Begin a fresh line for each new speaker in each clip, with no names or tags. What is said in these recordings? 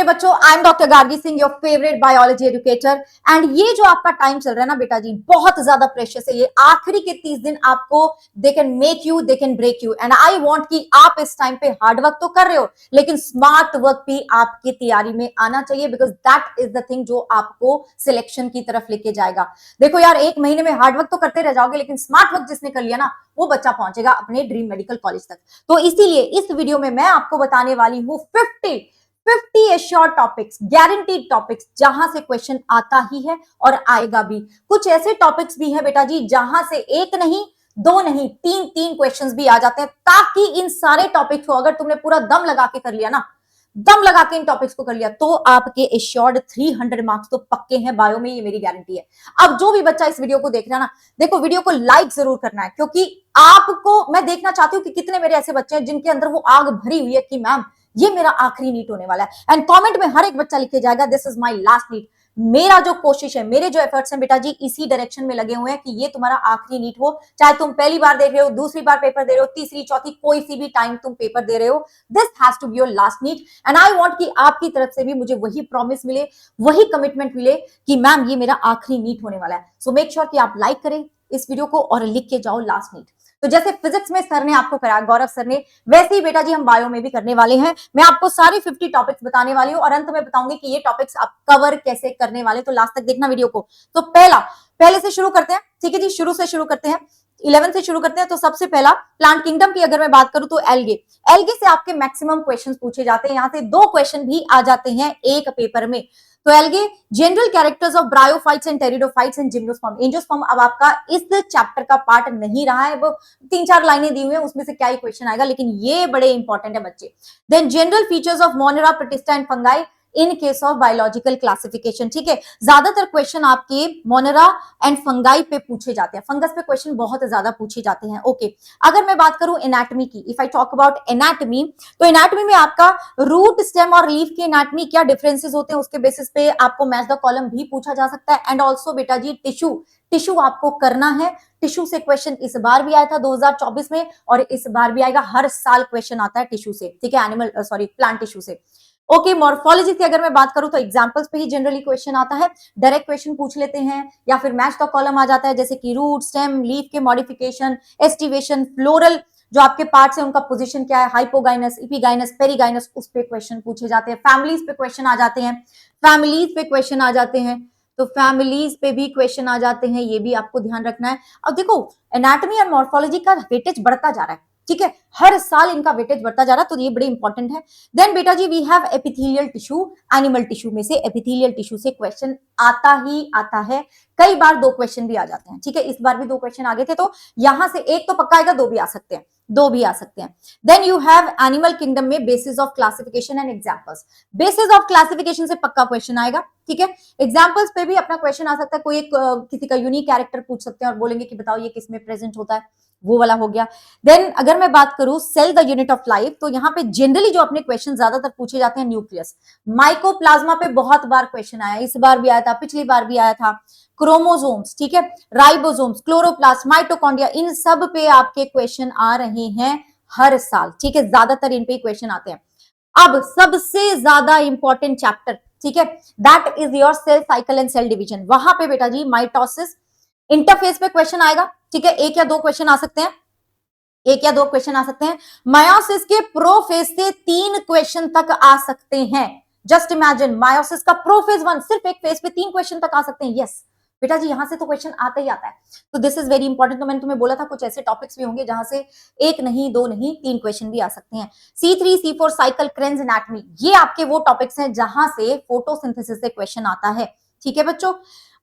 बच्चों, I am doctor Gargi Singh, your favourite biology educator. And ये जो आपका टाइम चल रहा है ना बेटा जी, बहुत ज्यादा प्रेशियस है। ये आखिरी के 30 दिन आपको they can make you, they can break you. And I want कि आप इस टाइम पे हार्ड वर्क तो कर रहे हो, लेकिन स्मार्ट वर्क भी आपकी तैयारी में आना चाहिए, because that is the thing जो आपको सिलेक्शन की तरफ लेके जाएगा। देखो यार, एक महीने में हार्ड वर्क तो करते रह जाओगे, लेकिन स्मार्ट वर्क जिसने कर लिया ना, वो बच्चा पहुंचेगा अपने ड्रीम मेडिकल कॉलेज तक। तो इसीलिए इस वीडियो में मैं आपको बताने वाली हूं 50 एश्योर्ड टॉपिक्स, गारंटीड टॉपिक्स, जहां से क्वेश्चन आता ही है और आएगा भी। कुछ ऐसे टॉपिक्स भी है बेटा जी जहां से एक नहीं, दो नहीं, तीन तीन क्वेश्चंस भी आ जाते हैं, ताकि इन सारे टॉपिक्स को अगर तुमने पूरा दम लगा के कर लिया ना, दम लगा के इन टॉपिक्स को कर लिया, तो आपके एश्योर्ड 300 मार्क्स तो पक्के हैं बायो में, ये मेरी गारंटी है। अब जो भी बच्चा इस वीडियो को देख रहा है ना, देखो वीडियो को लाइक जरूर करना है, क्योंकि आपको मैं देखना चाहती हूँ कि कितने मेरे ऐसे बच्चे हैं जिनके अंदर वो आग भरी हुई है कि मैम ये मेरा आखिरी नीट होने वाला है। एंड कमेंट में हर एक बच्चा लिख के जाएगा this is my last NEET. मेरा जो कोशिश है, मेरे जो एफर्ट्स हैं बेटा जी, इसी डायरेक्शन में लगे हुए हैं कि ये तुम्हारा आखिरी नीट हो। चाहे तुम पहली बार देख रहे हो, दूसरी बार पेपर दे रहे हो, तीसरी, चौथी, कोई सी भी टाइम तुम पेपर दे रहे हो, this has to be your last NEET. And I want कि आपकी तरफ से भी मुझे वही प्रॉमिस मिले, वही कमिटमेंट मिले कि मैम ये मेरा आखिरी नीट होने वाला है। सो मेक श्योर कि आप लाइक करें इस वीडियो को और लिख के जाओ लास्ट नीट। तो जैसे फिजिक्स में सर ने आपको कराया, गौरव सर ने, वैसे ही बेटा जी हम बायो में भी करने वाले हैं। मैं आपको सारे 50 टॉपिक्स बताने वाली हूं और अंत में बताऊंगी कि ये टॉपिक्स आप कवर कैसे करने वाले। तो लास्ट तक देखना वीडियो को। तो पहले से शुरू करते हैं, ठीक है जी, शुरू से शुरू करते हैं, 11 से शुरू करते हैं। तो सबसे पहला प्लांट किंगडम की अगर मैं बात करूं तो एल्गे। एल्गे से आपके मैक्सिमम क्वेश्चंस पूछे जाते हैं, यहां से 2 क्वेश्चन भी आ जाते हैं एक पेपर में। तो algae, general characters of bryophytes and pteridophytes and gymnosperm. Angiosperm अब आपका इस चैप्टर का पार्ट नहीं रहा है, वो 3-4 लाइनें दी हुई हैं, उसमें से क्या ही क्वेश्चन आएगा, लेकिन ये बड़े इंपॉर्टेंट है बच्चे। Then general features of Monera, Protista and fungi in case of biological classification. ठीक है, ज्यादातर क्वेश्चन आपके मोनेरा एंड फंगाई पे पूछे जाते हैं, फंगस पे क्वेश्चन बहुत ज्यादा पूछे जाते हैं। ओके, अगर मैं बात करूं एनाटॉमी की, if I talk about anatomy, तो एनाटॉमी में आपका रूट, स्टेम और लीफ की एनाटॉमी क्या डिफरेंसेस होते हैं, उसके बेसिस पे आपको मैच द कॉलम भी पूछा जा सकता है। एंड ऑल्सो बेटा जी टिश्यू आपको करना है। टिश्यू से क्वेश्चन इस बार भी आया था 2024 में, और इस बार भी आएगा। हर साल क्वेश्चन आता है टिश्यू से, ठीक है, प्लांट टिश्यू से। ओके, मॉर्फोलॉजी की अगर मैं बात करूं तो एग्जांपल्स पे ही जनरली क्वेश्चन आता है, डायरेक्ट क्वेश्चन पूछ लेते हैं, या फिर मैच द कॉलम आ जाता है, जैसे कि रूट, स्टेम, लीफ के मॉडिफिकेशन, एस्टिवेशन, फ्लोरल जो आपके पार्ट्स हैं उनका पोजीशन क्या है, हाइपोगाइनस, इपिगाइनस, पेरिगाइनस, उस पे क्वेश्चन पूछे जाते हैं। फैमिलीज पे क्वेश्चन आ जाते हैं, तो फैमिलीज पे भी क्वेश्चन आ जाते हैं, ये भी आपको ध्यान रखना है। अब देखो, एनाटॉमी और मॉर्फोलॉजी का वेटेज बढ़ता जा रहा है, ठीक है, हर साल इनका वेटेज बढ़ता जा रहा है, तो ये बड़े इंपॉर्टेंट है। देन बेटा जी we have epithelial tissue. Animal tissue में से, एपिथेलियल टिश्यू से क्वेश्चन आता ही आता है। कई बार 2 क्वेश्चन भी आ जाते हैं, ठीक है, इस बार भी 2 क्वेश्चन आ गए थे, तो यहां से एक तो पक्का आएगा, 2 भी आ सकते हैं, 2 भी आ सकते हैं। Then you have animal kingdom में basis of classification and examples. Basis of classification से पक्का क्वेश्चन आएगा, ठीक है। एग्जांपल्स पे भी अपना क्वेश्चन आ सकता है, कोई एक किसी का यूनिक कैरेक्टर पूछ सकते हैं और बोलेंगे कि बताओ ये किस में प्रेजेंट होता है, वो वाला हो गया। देन अगर मैं बात करूं cell the unit of life, तो यहां पे जनरली जो अपने क्वेश्चन ज्यादातर पूछे जाते हैं, न्यूक्लियस, माइकोप्लाज्मा पे बहुत बार क्वेश्चन आया, इस बार भी आया था, पिछली बार भी आया था। क्रोमोसोम्स, ठीक है, राइबोसोम्स, क्लोरोप्लास्ट, माइटोकॉन्ड्रिया, इन सब पे आपके क्वेश्चन आ रहे हैं हर साल, ठीक है, ज्यादातर इन पे क्वेश्चन आते हैं। अब सबसे ज्यादा इंपॉर्टेंट चैप्टर, ठीक है, that is your cell cycle and cell division. वहां पे बेटा जी माइटोसिस, इंटरफेस पे क्वेश्चन आएगा, ठीक है, 1 या 2 क्वेश्चन आ सकते हैं, 1 या 2 क्वेश्चन आ सकते हैं। मायोसिस के प्रोफेज से 3 क्वेश्चन तक आ सकते हैं। जस्ट इमेजिन, मायोसिस का प्रोफेज 1, सिर्फ एक फेज पे 3 क्वेश्चन तक आ सकते हैं। यस बेटा जी, यहां से तो क्वेश्चन आता ही आता है, तो दिस इज वेरी इंपॉर्टेंट। तो मैंने तुम्हें बोला था कुछ ऐसे टॉपिक्स भी होंगे जहां से 1 नहीं, 2 नहीं, 3 क्वेश्चन भी आ सकते हैं। C3 C4 cycle, cranes anatomy, ये आपके वो टॉपिक्स हैं जहां से फोटोसिंथेसिस से क्वेश्चन आता है, ठीक है बच्चों।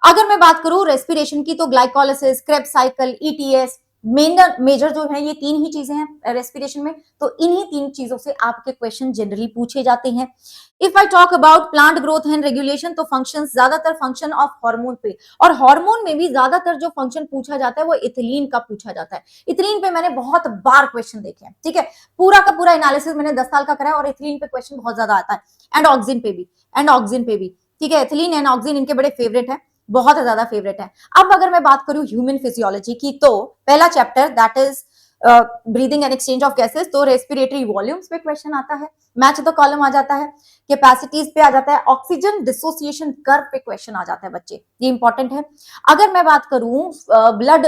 अगर मैं बात करूं रेस्पिरेशन की, तो glycolysis, Krebs cycle, ETS, major जो है ये 3 ही चीजें हैं रेस्पिरेशन में, तो इन्हीं 3 चीजों से आपके क्वेश्चन जनरली पूछे जाते हैं। If I talk about plant growth and regulation, तो फंक्शन ज्यादातर फंक्शन ऑफ हार्मोन पे, और हार्मोन में भी ज्यादातर जो फंक्शन पूछा जाता है वो इथिलीन का पूछा जाता है। इथिलीन पे मैंने बहुत बार क्वेश्चन देखे हैं, ठीक है, पूरा का पूरा एनालिसिस मैंने 10 साल का करा है, और इथिलीन पे क्वेश्चन बहुत ज्यादा आता है। एंड ऑक्सिन पे भी, ठीक है, इथिलीन एंड ऑक्सिन इनके बड़े फेवरेट है, बहुत ज्यादा फेवरेट है। अब अगर मैं बात करूं ह्यूमन फिजियोलॉजी की, तो पहला chapter that is breathing and exchange of gases, तो रेस्पिरेटरी वॉल्यूम्स पे क्वेश्चन आता है, मैच द कॉलम आ जाता है, कैपेसिटीज पे आ जाता है, ऑक्सीजन डिसोसिएशन कर्व पे क्वेश्चन आ जाता है बच्चे, ये इंपॉर्टेंट है। अगर मैं बात करूं ब्लड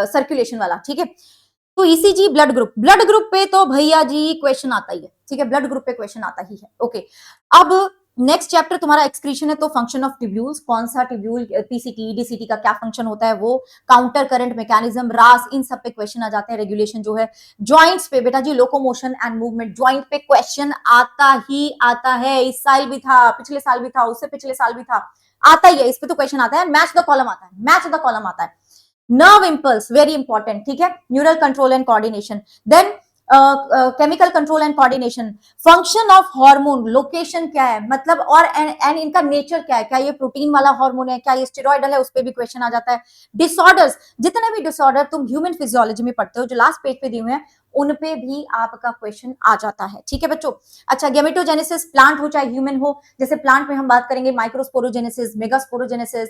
सर्कुलेशन वाला, ठीक है, तो ईसीजी ब्लड ग्रुप पे तो भैया जी क्वेश्चन आता ही है, ठीक है, ब्लड ग्रुप पे क्वेश्चन आता ही है। ओके, अब नेक्स्ट चैप्टर तुम्हारा एक्सक्रीशन है, तो फंक्शन ऑफ ट्यूब्यूल्स, कौन सा ट्यूब्यूल, पीसीटी डीसीटी का क्या फंक्शन होता है, वो काउंटर करंट मैकेनिज्म, रास, इन सब पे क्वेश्चन आ जाते हैं। रेगुलेशन जो है, ज्वाइंट्स पे बेटा जी लोकोमोशन एंड मूवमेंट, ज्वाइंट पे क्वेश्चन आता ही आता है, इस साल भी था, पिछले साल भी था, उससे पिछले साल भी था, आता ही है, इस पे तो क्वेश्चन आता है। मैच द कॉलम आता है, मैच द कॉलम आता है। नर्व इंपल्स वेरी इंपॉर्टेंट, ठीक है, neural control and coordination, then chemical control and coordination, function of hormone, location क्या है, मतलब और एंड इनका नेचर क्या है, क्या ये प्रोटीन वाला हार्मोन है, क्या ये स्टेरॉइडल है, उस पर भी क्वेश्चन आ जाता है। डिसऑर्डर्स, जितने भी डिसऑर्डर तुम ह्यूमन फिजियोलॉजी में पढ़ते हो, जो लास्ट पेज पे दिए हुए हैं, उन पे भी आपका क्वेश्चन आ जाता है, ठीक है बच्चों। अच्छा, गेमेटोजेनेसिस, प्लांट हो चाहे ह्यूमन हो, जैसे प्लांट में हम बात करेंगे माइक्रोस्पोरोजेनेसिस, मेगास्पोरोजेनेसिस,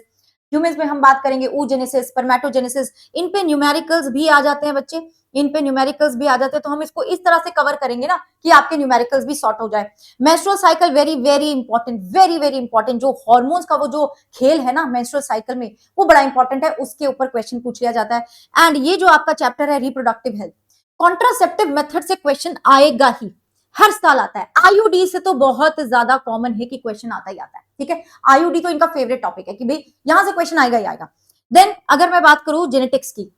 ह्यूमंस में हम बात करेंगे oogenesis, spermatogenesis, इन पे न्यूमेरिकल्स भी आ जाते हैं बच्चे, इन पे न्यूमेरिकल्स भी आ जाते हैं, तो हम इसको इस तरह से कवर करेंगे ना कि आपके न्यूमेरिकल्स भी सॉर्ट हो जाए। Menstrual cycle very very important, very very important, जो हार्मोन्स का वो जो खेल है ना मेंस्ट्रुअल साइकिल में, वो बड़ा इंपॉर्टेंट है, उसके ऊपर क्वेश्चन पूछ लिया जाता है। एंड ये जो आपका चैप्टर है रिप्रोडक्टिव हेल्थ, कॉन्ट्रासेप्टिव मेथड से क्वेश्चन आएगा ही, हर साल आता है। आईयूडी से तो बहुत ज्यादा कॉमन है कि क्वेश्चन आता ही आता है, ठीक है, आईयूडी तो इनका फेवरेट टॉपिक है कि भाई यहां से क्वेश्चन आएगा ही आएगा। देन अगर मैं बात करूं जेनेटिक्स की,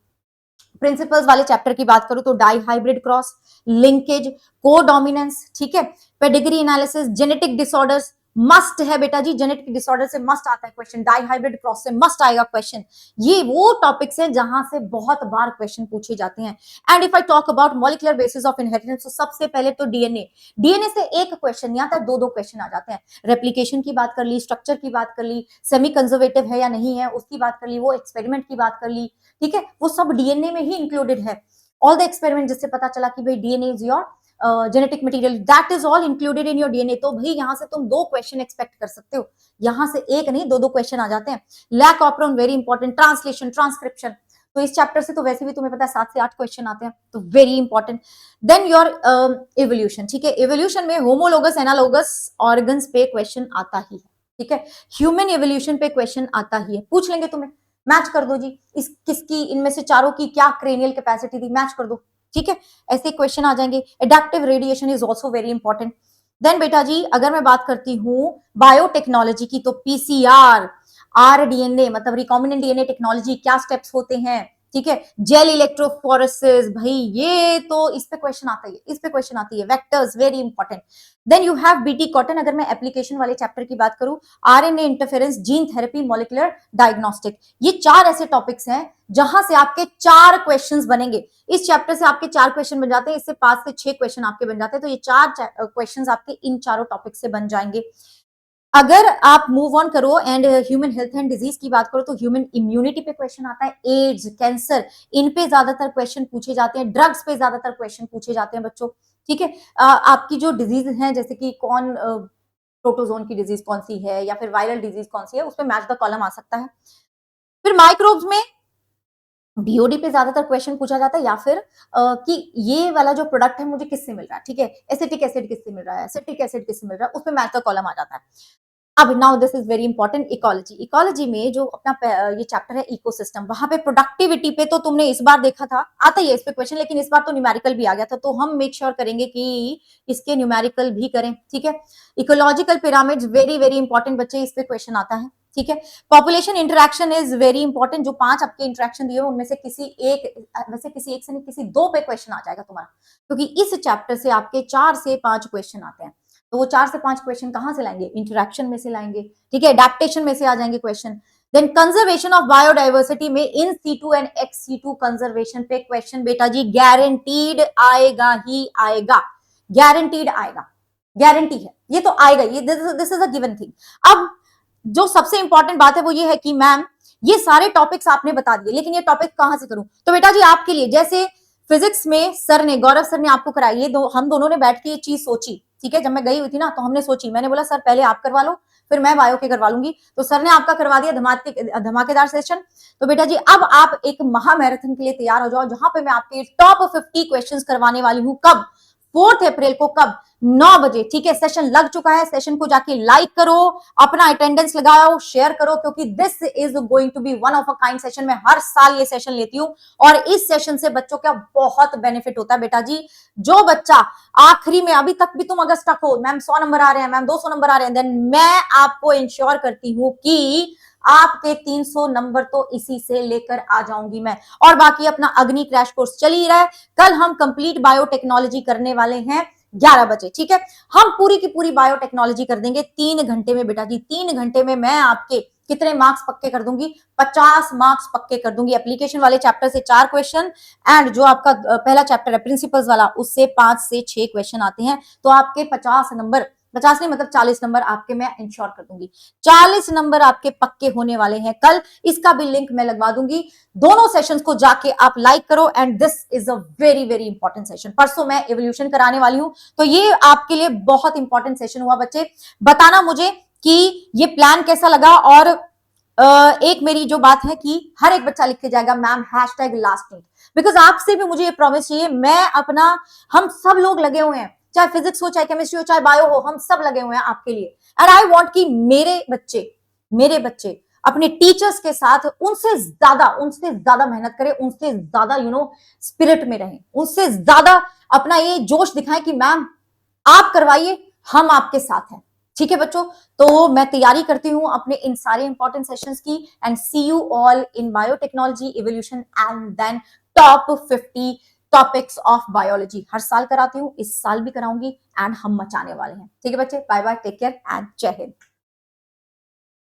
प्रिंसिपल्स वाले चैप्टर की बात करूं, तो dihybrid cross, linkage, codominance, ठीक है, pedigree analysis, genetic disorders must है बेटा जी, जेनेटिक डिसऑर्डर से मस्ट आता है क्वेश्चन, डाई हाइब्रिड क्रॉस से मस्ट आएगा क्वेश्चन। ये वो टॉपिक्स हैं जहां से बहुत बार क्वेश्चन पूछे जाते हैं। And if I talk about molecular basis of inheritance, तो सबसे पहले तो डीएनए, डीएनए से एक क्वेश्चन नहीं आता, दो दो क्वेश्चन आ जाते हैं। रेप्लिकेशन की बात कर ली, स्ट्रक्चर की बात कर ली, सेमी कंजर्वेटिव है या नहीं है उसकी बात कर ली, वो एक्सपेरिमेंट की बात कर ली, ठीक है, वो सब डीएनए में ही इंक्लूडेड है। ऑल द एक्सपेरिमेंट जिससे पता चला कि भाई DNA is your genetic material, that is all included in your DNA. तो भाई यहां से तुम दो क्वेश्चन एक्सपेक्ट कर सकते हो, यहां से एक नहीं दो दो क्वेश्चन आ जाते हैं। Lac operon very important, translation, transcription, तो इस चैप्टर से तो वैसे भी तुम्हें पता है 7 से 8 क्वेश्चन आते हैं, तो very important. Then your evolution, ठीक है, इवोल्यूशन में होमोलोगस एनालोगस ऑर्गन्स पे क्वेश्चन आता ही है, ठीक है, ह्यूमन इवोल्यूशन पे क्वेश्चन आता ही है, पूछ लेंगे तुम्हें, मैच कर दो जी, इस किसकी इनमें से चारों की क्या क्रेनियल कैपेसिटी थी, मैच कर दो, ठीक है, ऐसे क्वेश्चन आ जाएंगे। Adaptive radiation is also very important. Then बेटा जी अगर मैं बात करती हूँ बायोटेक्नोलॉजी की, तो पीसीआर, आरडीएनए मतलब रिकॉम्बिनेंट डीएनए टेक्नोलॉजी, क्या स्टेप्स होते हैं, ठीक है, जेल इलेक्ट्रोफोरेसिस, भाई ये तो इस पे क्वेश्चन आता ही है, इस पे क्वेश्चन आती है। Vectors very important. Then you have BT cotton, अगर मैं एप्लीकेशन वाले चैप्टर की बात करूं, RNA interference, gene therapy, molecular diagnostic, ये 4 ऐसे टॉपिक्स हैं जहां से आपके 4 क्वेश्चंस बनेंगे। इस चैप्टर से आपके 4 क्वेश्चन बन जाते हैं, इससे 5 से 6 क्वेश्चन आपके बन जाते हैं, तो ये 4 क्वेश्चंस आपके इन चारों टॉपिक से बन जाएंगे। अगर आप मूव ऑन करो and human health and disease की बात करो, तो ह्यूमन इम्यूनिटी पे क्वेश्चन आता है, एड्स, कैंसर, इन पे ज्यादातर क्वेश्चन पूछे जाते हैं, ड्रग्स पे ज्यादातर क्वेश्चन पूछे जाते हैं बच्चों, ठीक है। आपकी जो डिजीज है जैसे कि कौन प्रोटोजोन की डिजीज कौन सी है या फिर वायरल डिजीज कौन सी है, उस पर मैच द कॉलम आ सकता है। फिर माइक्रोब्स में बीओडी पे ज्यादातर क्वेश्चन पूछा जाता है, या फिर कि ये वाला जो प्रोडक्ट है मुझे किससे मिल रहा है, ठीक है, एसिटिक एसिड किससे मिल रहा है, एसिटिक एसिड किससे मिल रहा है, उस पे मैच द कॉलम आ जाता है। अब now this is very important, ecology, ecology में जो अपना ये चैप्टर है इकोसिस्टम, वहां पे प्रोडक्टिविटी पे तो तुमने इस बार देखा था, आता ही है इस पे क्वेश्चन, लेकिन इस बार तो न्यूमेरिकल भी आ गया था, तो हम मेक श्योर करेंगे कि इसके न्यूमेरिकल भी करें, ठीक है। Ecological pyramids very very important बच्चे, इस पे क्वेश्चन आता है, ठीक है। Population interaction is very important, जो 5 आपके इंटरेक्शन दिए उनमें से किसी एक, वैसे किसी एक से नहीं किसी 2 पे क्वेश्चन आ जाएगा तुम्हारा, क्योंकि इस चैप्टर से आपके 4 से 5 क्वेश्चन आते हैं, तो वो 4 से 5 क्वेश्चन कहां से लाएंगे, इंटरेक्शन में से लाएंगे, ठीक है, एडेप्टेशन में से आ जाएंगे question. Then conservation of biodiversity में in situ and ex situ conservation पे क्वेश्चन बेटा जी गारंटीड आएगा ही आएगा, गारंटीड आएगा, गारंटी है, ये तो आएगा, ये this is a given thing. अब जो सबसे इंपॉर्टेंट बात है वो ये है कि मैम ये सारे टॉपिक्स आपने बता दिए, लेकिन ये टॉपिक कहां से करूं, तो बेटा जी आपके लिए जैसे फिजिक्स में सर ने, गौरव सर ने आपको कराई, ये हम दोनों ने बैठ के ये चीज सोची, ठीक है, जब मैं गई हुई थी ना तो हमने सोची, मैंने बोला सर पहले आप करवा लो, फिर मैं बायो के करवा लूंगी। तो सर ने आपका करवा दिया धमाकेदार सेशन। तो बेटा जी अब आप एक महामैराथन के लिए तैयार हो जाओ, जहां पे मैं आपके टॉप 50 क्वेश्चंस करवाने वाली हूं। कब? 4 अप्रैल को। कब? 9 बजे। ठीक है, सेशन लग चुका है। सेशन को जाके लाइक करो, अपना अटेंडेंस लगाओ, शेयर करो, क्योंकि this is going to be one of a kind session. मैं हर साल ये सेशन लेती हूँ और इस सेशन से बच्चों का बहुत बेनिफिट होता है बेटा जी। जो बच्चा आखिरी में, अभी तक भी तुम अगर स्टक हो, मैम 100 नंबर आ रहे हैं, मैम 200 नंबर आ रहे हैं, देन मैं आपको इंश्योर करती हूं कि आपके 300 नंबर तो इसी से लेकर आ जाऊंगी मैं। और बाकी अपना अग्नि क्रैश कोर्स चल ही रहा है। कल हम कंप्लीट बायोटेक्नोलॉजी करने वाले हैं 11 बजे। ठीक है, हम पूरी की पूरी बायोटेक्नोलॉजी कर देंगे 3 घंटे में बेटा जी। 3 घंटे में मैं आपके कितने मार्क्स पक्के कर दूंगी? 50 मार्क्स पक्के कर दूंगी। एप्लीकेशन वाले चैप्टर से 4 क्वेश्चन एंड जो आपका पहला चैप्टर है प्रिंसिपल्स वाला, उससे 5 से 6 क्वेश्चन आते हैं। तो आपके 50 नंबर, 50 नहीं मतलब 40 नंबर आपके मैं इंश्योर कर दूंगी। 40 नंबर आपके पक्के होने वाले हैं कल। इसका भी लिंक मैं लगवा दूंगी। दोनों सेशंस को जाके आप लाइक करो and this is a very very important session. परसों मैं एवोल्यूशन कराने वाली हूं, तो ये आपके लिए बहुत इंपॉर्टेंट सेशन हुआ बच्चे। बताना मुझे कि ये प्लान कैसा लगा। और एक मेरी जो बात है कि हर एक बच्चा लिख के जाएगा मैम #लास्ट नीट, बिकॉज आपसे भी मुझे ये प्रॉमिस चाहिए। मैं अपना, हम सब लोग लगे हुए हैं, चाहे फिजिक्स हो, चाहे केमिस्ट्री हो, चाहे बायो हो, हम सब लगे हुए हैं आपके लिए। एंड आई वांट कि मेरे बच्चे अपने टीचर्स के साथ उनसे ज्यादा मेहनत करें, उनसे ज्यादा स्पिरिट में रहें, उनसे ज्यादा अपना ये जोश दिखाएं कि मैम आप करवाइए, हम आपके साथ हैं। ठीक है बच्चों, तो मैं तैयारी करती हूं अपने इन सारे इंपॉर्टेंट सेशंस की। And see you all in biotechnology evolution and then top 50 topics of biology. हर साल कराती हूं, इस साल भी कराऊंगी एंड हम मचाने वाले हैं। ठीक है बच्चे, bye bye, take care and जय हिंद।